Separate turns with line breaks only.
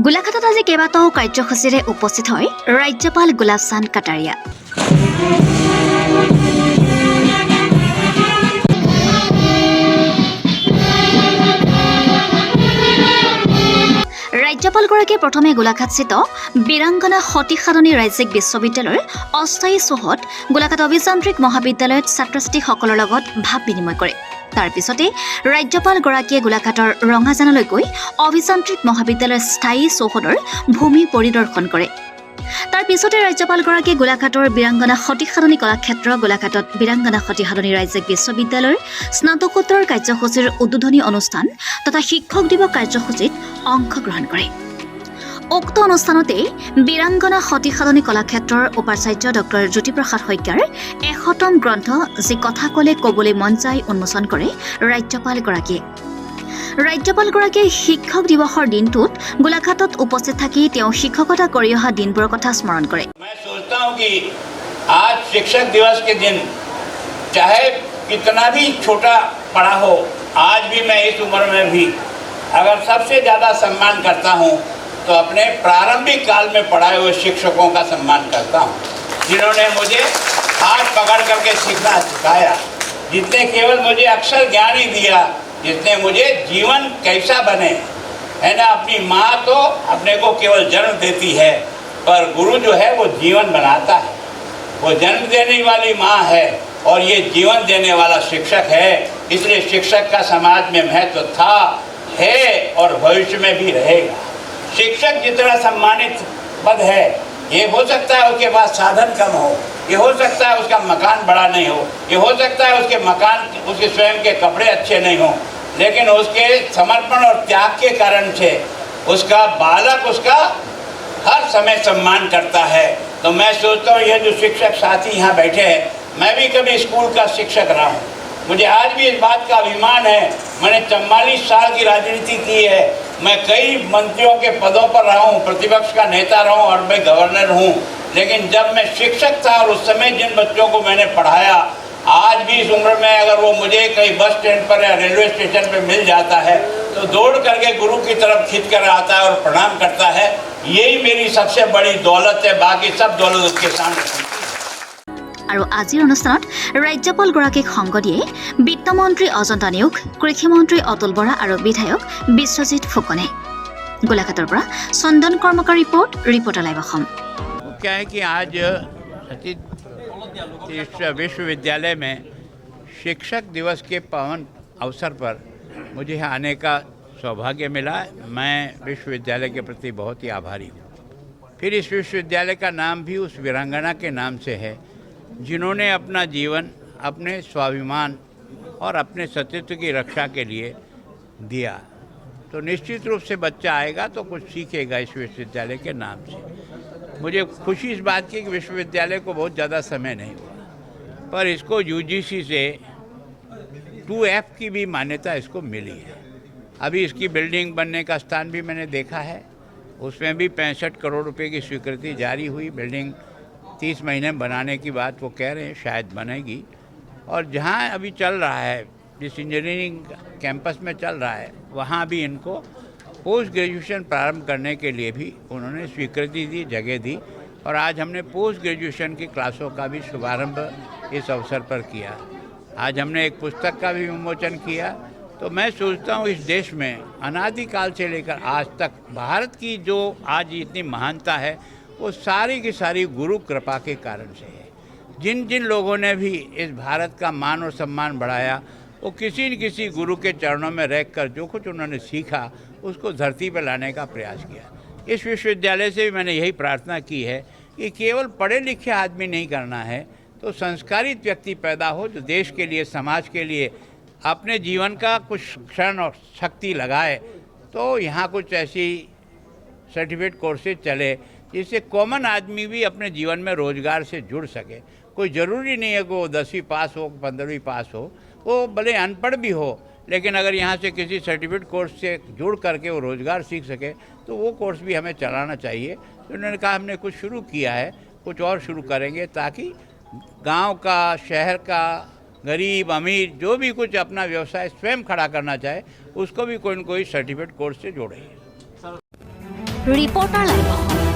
গোলাঘাটত আজি কেইবাটাও কাৰ্যসূচীৰে উপস্থিত হয় ৰাজ্যপাল গুলাব চান্দ কাটাৰিয়া। ৰাজ্যপালগৰাকীয়ে প্ৰথমে গোলাঘাটস্থিত বীৰাংগনা সতী সাধনী ৰাজ্যিক বিশ্ববিদ্যালয়ৰ অস্থায়ী চৌহদ গোলাঘাট অভিযান্ত্ৰিক মহাবিদ্যালয়ত ছাত্ৰ ছাত্ৰীসকলৰ লগত ভাৱ বিনিময় কৰে। তাৰ পিছতে ৰাজ্যপালগৰাকীয়ে গোলাঘাটৰ ৰঙাজানলৈ গৈ অভিযান্ত্ৰিক মহাবিদ্যালয়ৰ স্থায়ী চৌহদৰ ভূমি পৰিদৰ্শন কৰে। তাৰ পিছতে ৰাজ্যপালগৰাকীয়ে গোলাঘাটৰ বীৰাংগনা সতী সাধনী কলাক্ষেত্ৰ গোলাঘাটত বীৰাংগনা সতী সাধনী ৰাজ্যিক বিশ্ববিদ্যালয়ৰ স্নাতকোত্তৰ কাৰ্যসূচীৰ উদ্বোধনী অনুষ্ঠান তথা শিক্ষক দিৱস কাৰ্যসূচীত অংশগ্ৰহণ কৰে। উক্ত অনুষ্ঠানতে বীৰাংগনা সতী সাধনী কলাক্ষেত্ৰৰ উপাচাৰ্য ডক্টৰ জ্যোতিপ্ৰসাদ শইকীয়াৰ ১০০তম গ্ৰন্থ যি কথা ক'লে ক'বলৈ মন যায় উন্মোচন কৰে ৰাজ্যপালগৰাকীয়ে। ৰাজ্যপালগৰাকীয়ে শিক্ষক দিৱসৰ দিনটোত গোলাঘাটত উপস্থিত থাকি তেওঁ শিক্ষকতা কৰি অহা দিনবোৰৰ কথা স্মৰণ কৰে।
मैं सोचता हूँ कि आज शिक्षक दिवस के दिन चाहे कितना भी छोटा पड़ा हो, आज भी मैं इस उम्र में भी अगर सबसे ज़्यादा सम्मान करता हूँ तो अपने प्रारंभिक काल में पढ़ाए हुए शिक्षकों का सम्मान करता हूँ, जिन्होंने मुझे हाथ पकड़ करके सीखना सिखाया, जिसने केवल मुझे अक्षर ज्ञान ही दिया, जिसने मुझे जीवन कैसा बने, है ना। अपनी माँ तो अपने को केवल जन्म देती है, पर गुरु जो है वो जीवन बनाता है। वो जन्म देने वाली माँ है और ये जीवन देने वाला शिक्षक है। इसलिए शिक्षक का समाज में महत्व था, है और भविष्य में भी रहेगा। शिक्षक जितना सम्मानित पद है, ये हो सकता है उसके पास साधन कम हो, ये हो सकता है उसका मकान बड़ा नहीं हो, ये हो सकता है उसके स्वयं के कपड़े अच्छे नहीं हो, लेकिन उसके समर्पण और त्याग के कारण से उसका बालक उसका हर समय सम्मान करता है। तो मैं सोचता हूँ ये जो शिक्षक साथी यहाँ बैठे हैं, मैं भी कभी स्कूल का शिक्षक रहा हूँ, मुझे आज भी इस बात का अभिमान है। मैंने 44 साल की राजनीति की है, मैं कई मंत्रियों के पदों पर रहा हूँ, प्रतिपक्ष का नेता रहा हूँ और मैं गवर्नर हूँ, लेकिन जब मैं शिक्षक था और उस समय जिन बच्चों को मैंने पढ़ाया, आज भी इस उम्र में अगर वो मुझे कहीं बस स्टैंड पर या रेलवे स्टेशन पर मिल जाता है तो दौड़ करके गुरु की तरफ खींच कर आता है और प्रणाम करता है। यही मेरी सबसे बड़ी दौलत है, बाकी सब दौलत उसके सामने।
আৰু আজিৰ অনুষ্ঠানত ৰাজ্যপালগৰাকীক সংগ দিয়ে বিত্তমন্ত্ৰী অজন্তা নেওগ, কৃষিমন্ত্ৰী অতুল বৰা আৰু বিধায়ক বিশ্বজিৎ ফুকনে। গোলাঘাটৰ পৰা চন্দন কৰ্মকাৰ ৰিপৰ্টাৰ লাইভ অসম।
क्या है कि आज इस विश्वविद्यालय में शिक्षक दिवस के पावन अवसर पर मुझे यहाँ आने का सौभाग्य मिला। मैं विश्वविद्यालय के प्रति बहुत ही आभारी हूँ। फिर इस विश्वविद्यालय का नाम भी उस वीरांगना के नाम से है जिन्होंने अपना जीवन अपने स्वाभिमान और अपने सतीत्व की रक्षा के लिए दिया। तो निश्चित रूप से बच्चा आएगा तो कुछ सीखेगा इस विश्वविद्यालय के नाम से। मुझे खुशी इस बात की कि विश्वविद्यालय को बहुत ज़्यादा समय नहीं हुआ, पर इसको यूजीसी से 2F की भी मान्यता इसको मिली है। अभी इसकी बिल्डिंग बनने का स्थान भी मैंने देखा है, उसमें भी 65 करोड़ रुपए की स्वीकृति जारी हुई। बिल्डिंग 30 महीने में बनाने की बात वो कह रहे हैं, शायद बनेगी। और जहाँ अभी चल रहा है, जिस इंजीनियरिंग कैंपस में चल रहा है, वहाँ भी इनको पोस्ट ग्रेजुएशन प्रारंभ करने के लिए भी उन्होंने स्वीकृति दी, जगह दी। और आज हमने पोस्ट ग्रेजुएशन की क्लासों का भी शुभारंभ इस अवसर पर किया। आज हमने एक पुस्तक का भी विमोचन किया। तो मैं सोचता हूँ इस देश में अनादिकाल से लेकर आज तक भारत की जो आज इतनी महानता है वो सारी की सारी गुरु कृपा के कारण से है। जिन जिन लोगों ने भी इस भारत का मान और सम्मान बढ़ाया, वो किसी न किसी गुरु के चरणों में रहकर जो कुछ उन्होंने सीखा उसको धरती पर लाने का प्रयास किया। इस विश्वविद्यालय से भी मैंने यही प्रार्थना की है कि केवल पढ़े लिखे आदमी नहीं करना है, तो संस्कारित व्यक्ति पैदा हो जो देश के लिए, समाज के लिए अपने जीवन का कुछ क्षण और शक्ति लगाए। तो यहाँ कुछ ऐसी सर्टिफिकेट कोर्सेज चले जिससे कॉमन आदमी भी अपने जीवन में रोजगार से जुड़ सके। कोई ज़रूरी नहीं है कि वो 10वीं पास हो, 15वीं पास हो, वो भले अनपढ़ भी हो, लेकिन अगर यहाँ से किसी सर्टिफिकेट कोर्स से जुड़ करके वो रोज़गार सीख सके तो वो कोर्स भी हमें चलाना चाहिए। तो उन्होंने कहा हमने कुछ शुरू किया है, कुछ और शुरू करेंगे ताकि गांव का, शहर का, गरीब अमीर जो भी कुछ अपना व्यवसाय स्वयं खड़ा करना चाहे उसको भी कोई न कोई सर्टिफिकेट कोर्स से जोड़े।
ৰিপৰ্টাৰ লাইভ অসম।